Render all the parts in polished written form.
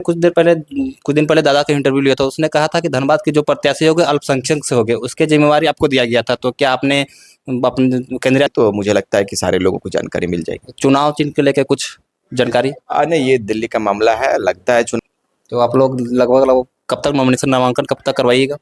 कुछ दिन पहले दादा का इंटरव्यू लिया था। उसने कहा था कि धनबाद के जो प्रत्याशी हो गए अल्पसंख्यक से हो गए, उसके जिम्मेवारी आपको दिया गया था। तो क्या आपने अपने केंद्रीय तो मुझे लगता है कि सारे लोगों को जानकारी मिल जाएगी। चुनाव चिन्ह को लेकर कुछ जानकारी? नहीं, ये दिल्ली का मामला है, लगता है तो आप लोग लगभग कब तक नॉमिनेशन नामांकन कब तक करवाइएगा?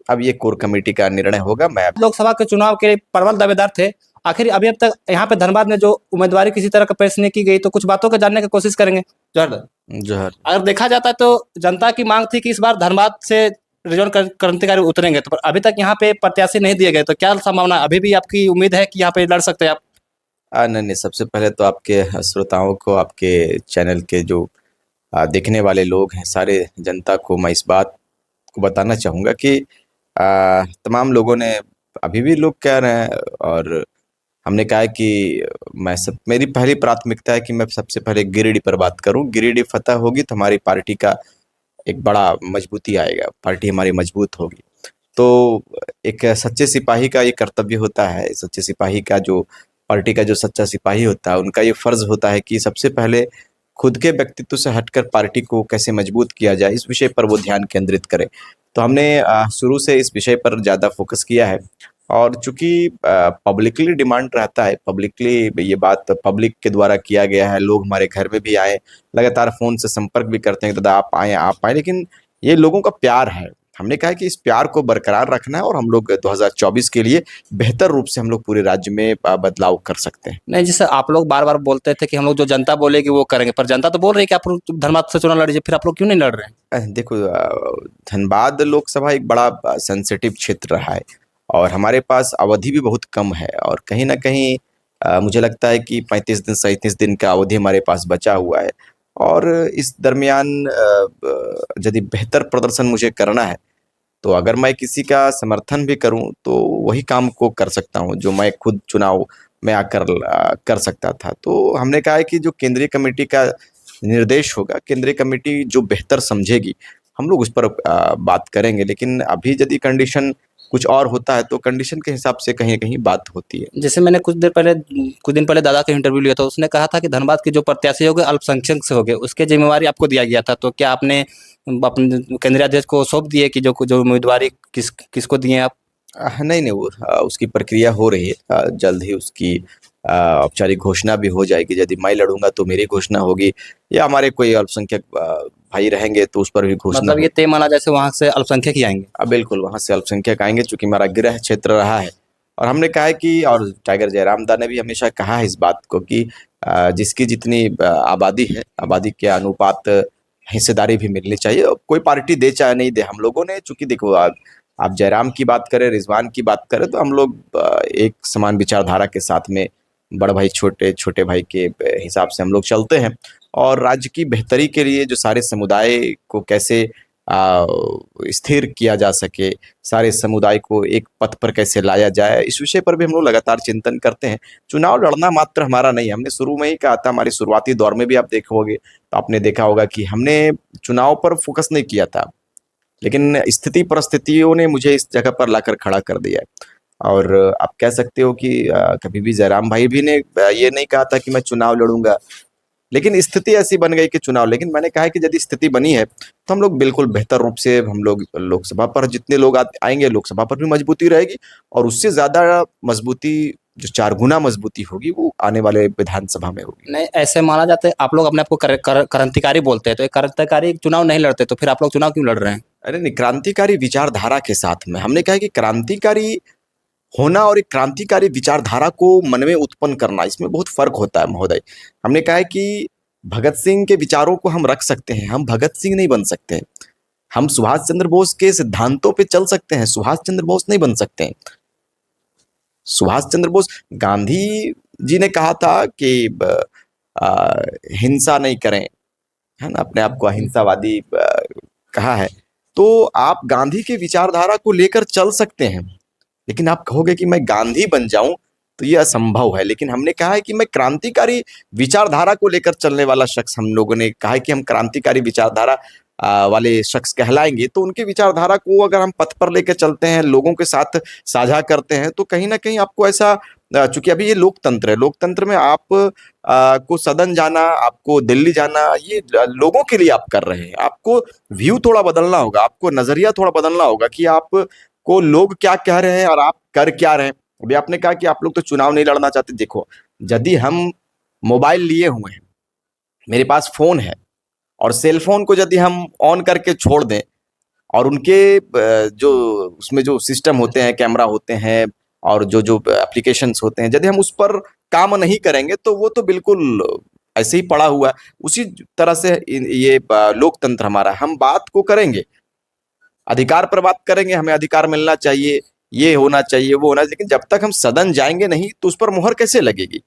अब ये कोर कमेटी का निर्णय होगा। मैं लोकसभा के चुनाव के प्रबल दावेदार थे। आखिर अभी अब तक यहाँ पे धनबाद में जो उम्मीदवारी किसी तरह का पेश नहीं की गई, तो कुछ बातों को जानने की कोशिश करेंगे। जहर अगर देखा जाता है तो जनता की मांग थी कि इस बार धनबाद से रिजर्व क्रांतिकारी उतरेंगे, तो पर अभी तक यहाँ पे प्रत्याशी नहीं दिए गए। तो क्या संभावना अभी भी आपकी उम्मीद है कि यहाँ पे लड़ सकते हैं आप? नहीं, सबसे पहले तो आपके श्रोताओं को, आपके चैनल के जो देखने वाले लोग हैं, सारे जनता को मैं इस बात को बताना चाहूँगा कि तमाम लोगों ने, अभी भी लोग कह रहे हैं और हमने कहा है कि मेरी पहली प्राथमिकता है कि मैं सबसे पहले गिरिडीह पर बात करूं। गिरिडीह फतह होगी तो हमारी पार्टी का एक बड़ा मजबूती आएगा, पार्टी हमारी मजबूत होगी। तो एक सच्चे सिपाही का ये कर्तव्य होता है, सच्चे सिपाही का जो पार्टी का जो सच्चा सिपाही होता है, उनका ये फर्ज होता है कि सबसे पहले खुद के व्यक्तित्व से हटकर पार्टी को कैसे मजबूत किया जाए, इस विषय पर वो ध्यान केंद्रित करे। तो हमने शुरू से इस विषय पर ज़्यादा फोकस किया है। और चूंकि पब्लिकली डिमांड रहता है, पब्लिकली ये बात पब्लिक के द्वारा किया गया है, लोग हमारे घर में भी आए, लगातार फ़ोन से संपर्क भी करते हैं कि दादा आप आएँ, लेकिन ये लोगों का प्यार है। हमने कहा है कि इस प्यार को बरकरार रखना है और हम लोग 2024 के लिए बेहतर रूप से हम लोग पूरे राज्य में बदलाव कर सकते हैं। नहीं, जैसे आप लोग बार बार बोलते थे कि हम लोग जो जनता बोलेगी वो करेंगे, पर जनता तो बोल रही है कि आप लोग धनबाद से चुनाव लड़िए, फिर आप लोग क्यों नहीं लड़ रहे हैं? देखो, धनबाद लोकसभा एक बड़ा सेंसिटिव क्षेत्र रहा है और हमारे पास अवधि भी बहुत कम है और कहीं ना कहीं मुझे लगता है कि 35 दिन 37 दिन का अवधि हमारे पास बचा हुआ है और इस दरमियान यदि बेहतर प्रदर्शन मुझे करना है तो अगर मैं किसी का समर्थन भी करूं तो वही काम को कर सकता हूं जो मैं खुद चुनाव में आकर कर सकता था। तो हमने कहा है कि जो केंद्रीय कमेटी का निर्देश होगा, केंद्रीय कमेटी जो बेहतर समझेगी, हम लोग उस पर बात करेंगे। लेकिन अभी यदि कंडीशन कुछ और होता है तो कंडीशन के हिसाब से कहीं कहीं बात होती है। जैसे मैंने कुछ दिन पहले दादा का इंटरव्यू लिया था। उसने कहा था कि धनबाद के जो प्रत्याशी हो गए अल्पसंख्यक से हो गए, उसके जिम्मेवारी आपको दिया गया था। तो क्या आपने अपने केंद्रीय अध्यक्ष को सौंप दिए कि जो उम्मीदवारी किसको दिए आप? नहीं, वो उसकी प्रक्रिया हो रही है। जल्द ही उसकी औपचारिक घोषणा भी हो जाएगी। यदि मैं लड़ूंगा तो मेरी घोषणा होगी या हमारे कोई अल्पसंख्यक भाई रहेंगे तो उस पर भी घोषणा मतलब ये तय माना जैसे वहां से अल्पसंख्यक ही आएंगे? बिल्कुल, वहाँ से अल्पसंख्यक आएंगे चूंकि हमारा गृह क्षेत्र रहा है। और हमने कहा है कि, और टाइगर जयराम दा ने भी हमेशा कहा है इस बात को कि जिसकी जितनी आबादी है, आबादी के अनुपात हिस्सेदारी भी मिलनी चाहिए। कोई पार्टी दे चाहे नहीं दे, हम लोगों ने चूंकि देखो, आप जयराम की बात करें, रिजवान की बात करें, तो हम लोग एक समान विचारधारा के साथ में बड़ भाई छोटे छोटे भाई के हिसाब से हम लोग चलते हैं। और राज्य की बेहतरी के लिए जो सारे समुदाय को कैसे स्थिर किया जा सके, सारे समुदाय को एक पथ पर कैसे लाया जाए, इस विषय पर भी हम लोग लगातार चिंतन करते हैं। चुनाव लड़ना मात्र हमारा नहीं है, हमने शुरू में ही कहा था, हमारे शुरुआती दौर में भी आप देखोगे तो आपने देखा होगा कि हमने चुनाव पर फोकस नहीं किया था, लेकिन स्थिति परिस्थितियों ने मुझे इस जगह पर लाकर खड़ा कर दिया है। और आप कह सकते हो कि कभी भी जयराम भाई भी ने ये नहीं कहा था कि मैं चुनाव लड़ूंगा, लेकिन स्थिति ऐसी बन गई कि चुनाव, लेकिन मैंने कहा है कि यदि स्थिति बनी है तो हम लोग बिल्कुल बेहतर रूप से, हम लोग लोकसभा पर जितने लोग आएंगे, लोकसभा पर भी मजबूती रहेगी और उससे ज्यादा मजबूती, जो 4 गुना मजबूती होगी, वो आने वाले विधानसभा में होगी। नहीं, ऐसे माना जाता है आप लोग अपने आप को क्रांतिकारी बोलते हैं, तो एक क्रांतिकारी चुनाव नहीं लड़ते, तो फिर आप लोग चुनाव क्यों लड़ रहे हैं? अरे नहीं, क्रांतिकारी विचारधारा के साथ में हमने कहा है कि क्रांतिकारी होना और एक क्रांतिकारी विचारधारा को मन में उत्पन्न करना, इसमें बहुत फर्क होता है महोदय। हमने कहा है कि भगत सिंह के विचारों को हम रख सकते हैं, हम भगत सिंह नहीं बन सकते। हम सुभाष चंद्र बोस के सिद्धांतों पे चल सकते हैं, सुभाष चंद्र बोस नहीं बन सकते हैं। सुभाष चंद्र बोस, गांधी जी ने कहा था कि हिंसा नहीं करें, है ना, अपने आप को अहिंसावादी कहा है। तो आप गांधी की विचारधारा को लेकर चल सकते हैं, लेकिन आप कहोगे कि मैं गांधी बन जाऊं तो ये असंभव है। लेकिन हमने कहा है कि मैं क्रांतिकारी विचारधारा को लेकर चलने वाला शख्स, हम लोगों ने कहा है कि हम क्रांतिकारी विचारधारा वाले शख्स कहलाएंगे। तो उनकी विचारधारा को अगर हम पथ पर लेकर चलते हैं, लोगों के साथ साझा करते हैं, तो कहीं ना कहीं आपको ऐसा चूंकि अभी ये लोकतंत्र है, लोकतंत्र में आप को सदन जाना, आपको दिल्ली जाना, ये लोगों के लिए आप कर रहे हैं। आपको व्यू थोड़ा बदलना होगा, आपको नजरिया थोड़ा बदलना होगा कि आप को लोग क्या कह रहे हैं और आप कर क्या रहे हैं। अभी आपने कहा कि आप लोग तो चुनाव नहीं लड़ना चाहते। देखो, यदि हम मोबाइल लिए हुए हैं, मेरे पास फोन है, और सेल फोन को यदि हम ऑन करके छोड़ दें और उनके जो उसमें जो सिस्टम होते हैं, कैमरा होते हैं और जो जो एप्लीकेशंस होते हैं, यदि हम उस पर काम नहीं करेंगे तो वो तो बिल्कुल ऐसे ही पड़ा हुआ है। उसी तरह से ये लोकतंत्र हमारा, हम बात को करेंगे, अधिकार पर बात करेंगे, हमें अधिकार मिलना चाहिए, ये होना चाहिए, वो होना चाहिए, लेकिन जब तक हम सदन जाएंगे नहीं तो उस पर मुहर कैसे लगेगी।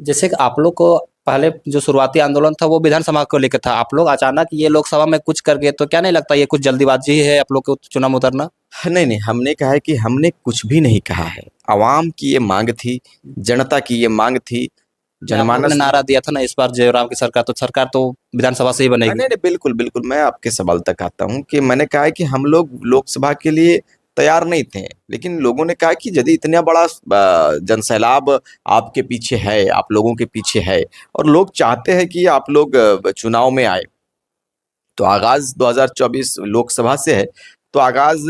जैसे कि आप लोग को पहले जो शुरुआती आंदोलन था वो विधानसभा को लेकर था, आप लोग अचानक ये लोकसभा में कुछ कर गए, तो क्या नहीं लगता ये कुछ जल्दीबाजी है आप लोग को चुनाव में उतरना? नहीं नहीं, हमने कहा है कि हमने कुछ भी नहीं कहा है। आवाम की ये मांग थी, जनता की ये मांग थी, आप लोगों ने जनमानस। नारा दिया था ना इस बार जयराम की सरकार, तो सरकार तो विधानसभा से ही नहीं बनेगी। नहीं, बिल्कुल बिल्कुल, मैं आपके सवाल तक आता हूँ कि मैंने कहा है कि हम लोग लोकसभा के लिए तैयार नहीं थे, लेकिन लोगों ने कहा कि यदि इतना बड़ा जनसैलाब आपके पीछे है, आप लोगों के पीछे है, और लोग चाहते हैं कि आप लोग चुनाव में आए, तो आगाज 2024 लोकसभा से है, तो आगाज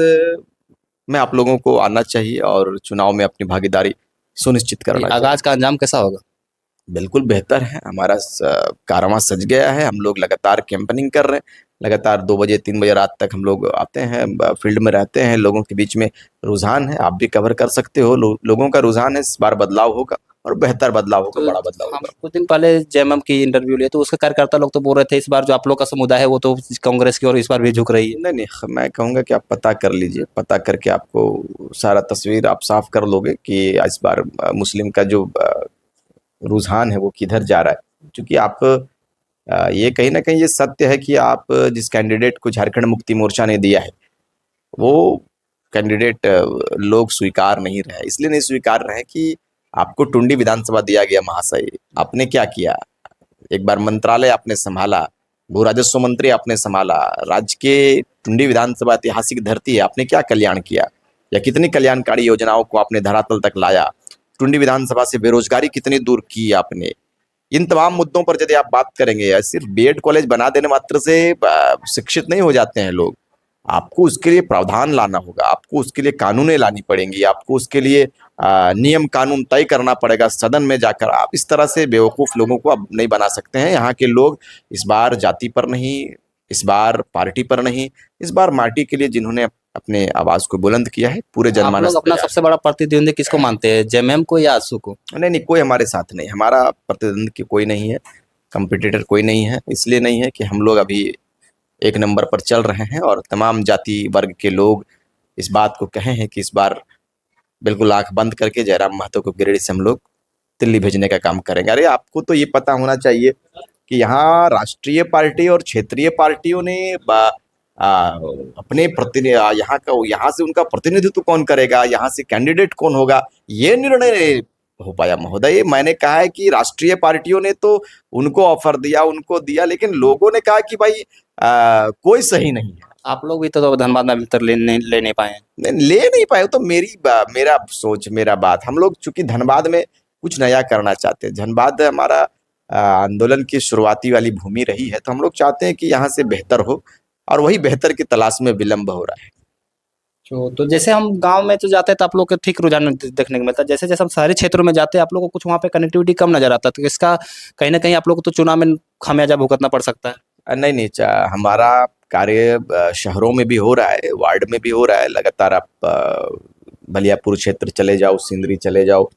में आप लोगों को आना चाहिए और चुनाव में अपनी भागीदारी सुनिश्चित ये करना चाहिए। आगाज का अंजाम कैसा होगा? बिल्कुल बेहतर है, हमारा कारवां सज गया है, हम लोग लगातार कैंपेनिंग कर रहे हैं, लगातार 2 बजे 3 बजे रात तक हम लोग आते हैं, फील्ड में रहते हैं, लोगों के बीच में रुझान है, आप भी कवर कर सकते हो, लोगों का रुझान है, इस बार बदलाव होगा और बेहतर बदलाव होगा, तो बड़ा बदलाव हम होगा। कुछ दिन पहले जेएमएम की इंटरव्यू लिए तो उसके कार्यकर्ता लोग तो बोल रहे थे इस बार जो आप लोग का समुदाय है वो तो कांग्रेस की ओर इस बार भी झुक रही है। नहीं नहीं, मैं कहूँगा कि आप पता कर लीजिए, पता करके आपको सारा तस्वीर आप साफ कर लोगे कि इस बार मुस्लिम का जो रुझान है वो किधर जा रहा है। क्योंकि आप ये कहीं ना कहीं ये सत्य है कि आप जिस कैंडिडेट को झारखंड मुक्ति मोर्चा ने दिया है, वो कैंडिडेट लोग स्वीकार नहीं रहे। इसलिए नहीं स्वीकार रहे कि आपको टुंडी विधानसभा दिया गया महाशय, आपने क्या किया? एक बार मंत्रालय आपने संभाला, भू राजस्व मंत्री आपने संभाला, राज्य के टुंडी विधानसभा ऐतिहासिक धरती है, आपने क्या कल्याण किया, या कितनी कल्याणकारी योजनाओं को आपने धरातल तक लाया? टुंडी विधानसभा से बेरोजगारी कितनी दूर की आपने? इन तमाम मुद्दों पर यदि आप बात करेंगे, या सिर्फ बीएड कॉलेज बना देने मात्र से शिक्षित नहीं हो जाते हैं लोग। आपको उसके लिए प्रावधान लाना होगा, आपको उसके लिए कानूनें लानी पड़ेंगी, आपको उसके लिए नियम कानून तय करना पड़ेगा सदन में जाकर। आप इस तरह से बेवकूफ लोगों को अब नहीं बना सकते हैं। यहाँ के लोग इस बार जाति पर नहीं, इस बार पार्टी पर नहीं, इस बार माटी के लिए जिन्होंने अपने आवाज को बुलंद किया है, पूरे आप जनमानस लोग अपना तैयार सबसे बड़ा प्रतिद्वंदी किसको मानते हैं, जेएमएम को या आसू को? है। नहीं नहीं, कोई हमारे साथ नहीं, हमारा प्रतिद्वंदी कोई नहीं है, कंपिटिटर कोई नहीं है। इसलिए नहीं है कि हम लोग अभी एक नंबर पर चल रहे हैं और तमाम जाति वर्ग के लोग इस बात को कहे हैं कि इस बार बिल्कुल आंख बंद करके जयराम महतो को गिरिडीह से हम लोग दिल्ली भेजने का काम करेंगे। अरे आपको तो ये पता होना चाहिए कि यहाँ राष्ट्रीय पार्टी और क्षेत्रीय पार्टियों ने अपने यहाँ से उनका प्रतिनिधित्व कौन करेगा, यहाँ से कैंडिडेट कौन होगा, ये निर्णय नहीं हो पाया महोदय। मैंने कहा है कि राष्ट्रीय पार्टियों ने तो उनको ऑफर दिया, उनको दिया, लेकिन लोगों ने कहा कि भाई कोई सही नहीं है। आप लोग भी तो धनबाद में अभी तक ले नहीं पाए हैं। ले नहीं पाए तो मेरा सोच, मेरा बात, हम लोग चूंकि धनबाद में कुछ नया करना चाहते हैं, धनबाद हमारा आंदोलन की शुरुआती वाली भूमि रही है, तो हम लोग चाहते हैं कि यहाँ से बेहतर हो, और वही बेहतर की तलाश में विलंब हो रहा है। तो जैसे हम गांव में तो जाते हैं तो आप लोग को ठीक रुझान देखने को मिलता है, जैसे जैसे हम शहरी क्षेत्रों में जाते हैं आप लोग को कुछ वहाँ पे कनेक्टिविटी कम नजर आता है, तो इसका कहीं ना कहीं आप लोग को तो चुनाव में खामियाजा भुगतना पड़ सकता है। नहीं नहीं, हमारा कार्य शहरों में भी हो रहा है, वार्ड में भी हो रहा है लगातार। आप बलियापुर क्षेत्र चले जाओ, सिंदरी चले जाओ,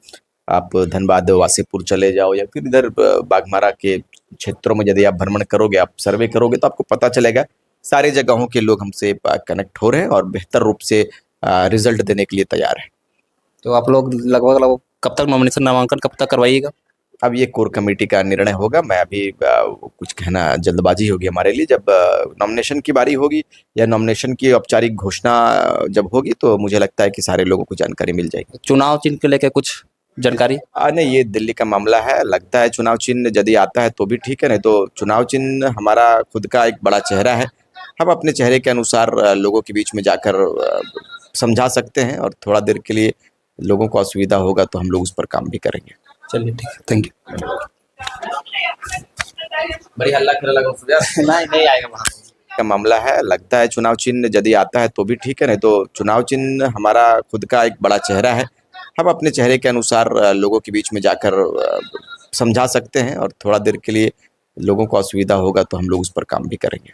आप धनबाद वासीपुर चले जाओ, या फिर इधर बाघमारा के क्षेत्रों में यदि आप भ्रमण करोगे, आप सर्वे करोगे, तो आपको पता चलेगा सारी जगहों के लोग हमसे कनेक्ट हो रहे हैं और बेहतर रूप से रिजल्ट देने के लिए तैयार है। तो आप लोग लगभग कब तक नॉमिनेशन नामांकन कब तक करवाइएगा? अब ये कोर कमेटी का निर्णय होगा, मैं अभी कुछ कहना जल्दबाजी होगी हमारे लिए। जब नॉमिनेशन की बारी होगी या नॉमिनेशन की औपचारिक घोषणा जब होगी, तो मुझे लगता है कि सारे लोगों को जानकारी मिल जाएगी। चुनाव चिन्ह को लेकर कुछ जानकारी? नहीं, ये दिल्ली का मामला है, लगता है चुनाव चिन्ह यदि आता है तो भी ठीक है, नहीं तो चुनाव चिन्ह हमारा खुद का एक बड़ा चेहरा है, हम अपने चेहरे के अनुसार लोगों के बीच में जाकर समझा सकते हैं और थोड़ा देर के लिए लोगों को असुविधा होगा तो हम लोग उस पर काम भी करेंगे। चलिए ठीक है, थैंक यू। बड़ी हल्ला खेला लगा नहीं नहीं आएगा वहाँ। का मामला है। लगता है चुनाव चिन्ह यदि आता है तो भी ठीक है, नहीं तो चुनाव चिन्ह हमारा खुद का एक बड़ा चेहरा है। हम अपने चेहरे के अनुसार लोगों के बीच में जाकर समझा सकते हैं, और थोड़ा देर के लिए लोगों को असुविधा होगा तो हम लोग उस पर काम भी करेंगे।